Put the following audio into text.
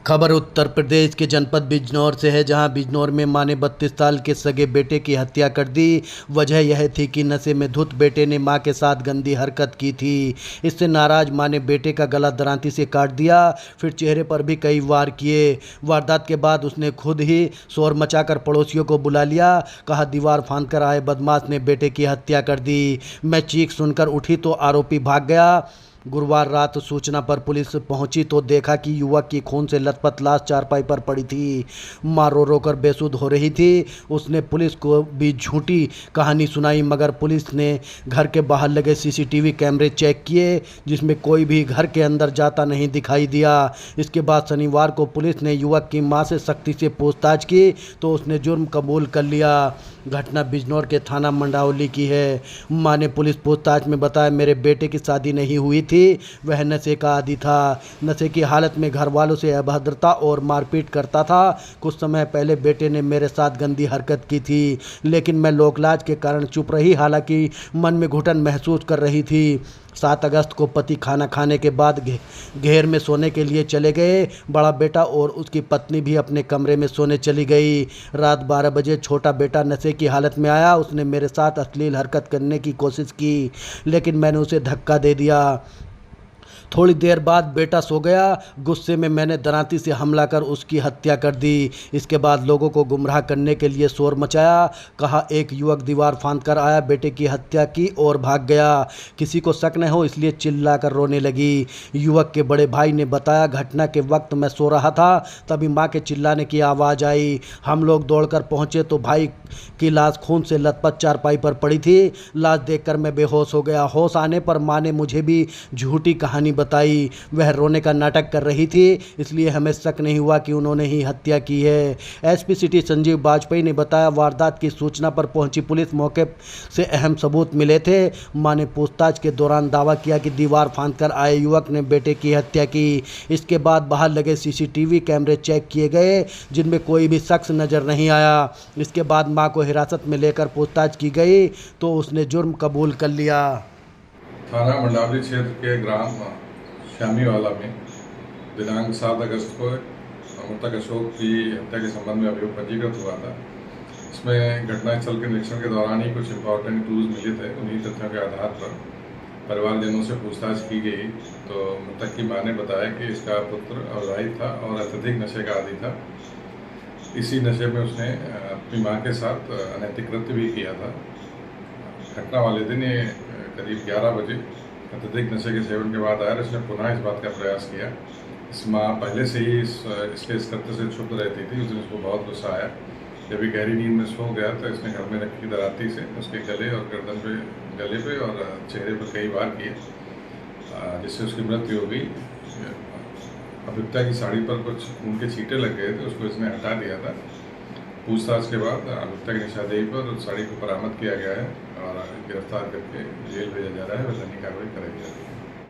खबर उत्तर प्रदेश के जनपद बिजनौर से है, जहां बिजनौर में मां ने 32 साल के सगे बेटे की हत्या कर दी। वजह यह थी कि नशे में धुत बेटे ने मां के साथ गंदी हरकत की थी। इससे नाराज मां ने बेटे का गला दरांती से काट दिया, फिर चेहरे पर भी कई वार किए। वारदात के बाद उसने खुद ही शोर मचाकर पड़ोसियों को बुला लिया। कहा, दीवार फांद कर आए बदमाश ने बेटे की हत्या कर दी। मैं चीख सुनकर उठी तो आरोपी भाग गया। गुरुवार रात सूचना पर पुलिस पहुंची तो देखा कि युवक की खून से लथपथ लाश चारपाई पर पड़ी थी। मां रो रो कर बेसुध हो रही थी। उसने पुलिस को भी झूठी कहानी सुनाई, मगर पुलिस ने घर के बाहर लगे सीसीटीवी कैमरे चेक किए, जिसमें कोई भी घर के अंदर जाता नहीं दिखाई दिया। इसके बाद शनिवार को पुलिस ने युवक की मां से सख्ती से पूछताछ की तो उसने जुर्म कबूल कर लिया। घटना बिजनौर के थाना मंडावली की है। मां ने पुलिस पूछताछ में बताया, मेरे बेटे की शादी नहीं हुई थी, वह नशे का आदी था। नशे की हालत में घर वालों से अभद्रता और मारपीट करता था। कुछ समय पहले बेटे ने मेरे साथ गंदी हरकत की थी, लेकिन मैं लोकलाज के कारण चुप रही। हालांकि मन में घुटन महसूस कर रही थी। 7 अगस्त को पति खाना खाने के बाद घेर में सोने के लिए चले गए। बड़ा बेटा और उसकी पत्नी भी अपने कमरे में सोने चली गई। रात 12 बजे छोटा बेटा नशे की हालत में आया। उसने मेरे साथ अश्लील हरकत करने की कोशिश की, लेकिन मैंने उसे धक्का दे दिया। थोड़ी देर बाद बेटा सो गया। गुस्से में मैंने दरांती से हमला कर उसकी हत्या कर दी। इसके बाद लोगों को गुमराह करने के लिए शोर मचाया। कहा, एक युवक दीवार फांद कर आया, बेटे की हत्या की और भाग गया। किसी को शक न हो इसलिए चिल्ला कर रोने लगी। युवक के बड़े भाई ने बताया, घटना के वक्त मैं सो रहा था, तभी मां के चिल्लाने की आवाज़ आई। हम लोग दौड़कर पहुंचे तो भाई की लाश खून से लथपथ चारपाई पर पड़ी थी। लाश देखकर मैं बेहोश हो गया। होश आने पर मां ने मुझे भी झूठी कहानी बताई। वह रोने का नाटक कर रही थी, इसलिए हमें शक नहीं हुआ कि उन्होंने ही हत्या की है। एसपी सिटी संजीव बाजपेयी ने बताया, वारदात की सूचना पर पहुंची पुलिस मौके से अहम सबूत मिले थे। मां ने पूछताछ के दौरान दावा किया कि दीवार फांदकर आए युवक ने बेटे की हत्या की। इसके बाद बाहर लगे सीसीटीवी कैमरे चेक किए गए, जिनमें कोई भी शख्स नजर नहीं आया। इसके बाद मां को हिरासत में लेकर पूछताछ की गई तो उसने जुर्म कबूल कर लिया। थाना मंडावली क्षेत्र के ग्राम श्यामीवाला में दिनांक 7 अगस्त को मृतक अशोक की हत्या के संबंध में अभियोग पंजीकृत हुआ था। इसमें घटनास्थल के निरीक्षण के दौरान ही कुछ इंपॉर्टेंट क्लूज मिले थे। उन्हीं तथ्यों के आधार पर परिवारजनों से पूछताछ की गई तो मृतक की मां ने बताया कि इसका पुत्र अविवाहित था और अत्यधिक नशे का आदी था। इसी नशे में उसने अपनी मां के साथ अनैतिक कृत्य भी किया था। घटना वाले दिन ये करीब 11 बजे अत्यधिक नशे के सेवन के बाद आया। इसने पुनः इस बात का प्रयास किया। इस माँ पहले से ही इसके इस कृत्य से क्षुब्ध रहती थी। उस दिन उसको बहुत गुस्सा आया। जब भी गहरी नींद में सो गया तो इसने घर में रखी दराती से उसके गले और गर्दन पे, गले पे और चेहरे पर कई बार किए, जिससे उसकी मृत्यु हो गई। अभियुक्ता की साड़ी पर कुछ खून के छींटे लग गए थे, उसको इसने हटा दिया था। पूछताछ के बाद अभियुक्ता की निशानदेही पर साड़ी को बरामद किया गया है और गिरफ्तार करके जेल भेजा जा रहा है। वैधानिक कार्रवाई कराई जा रही है।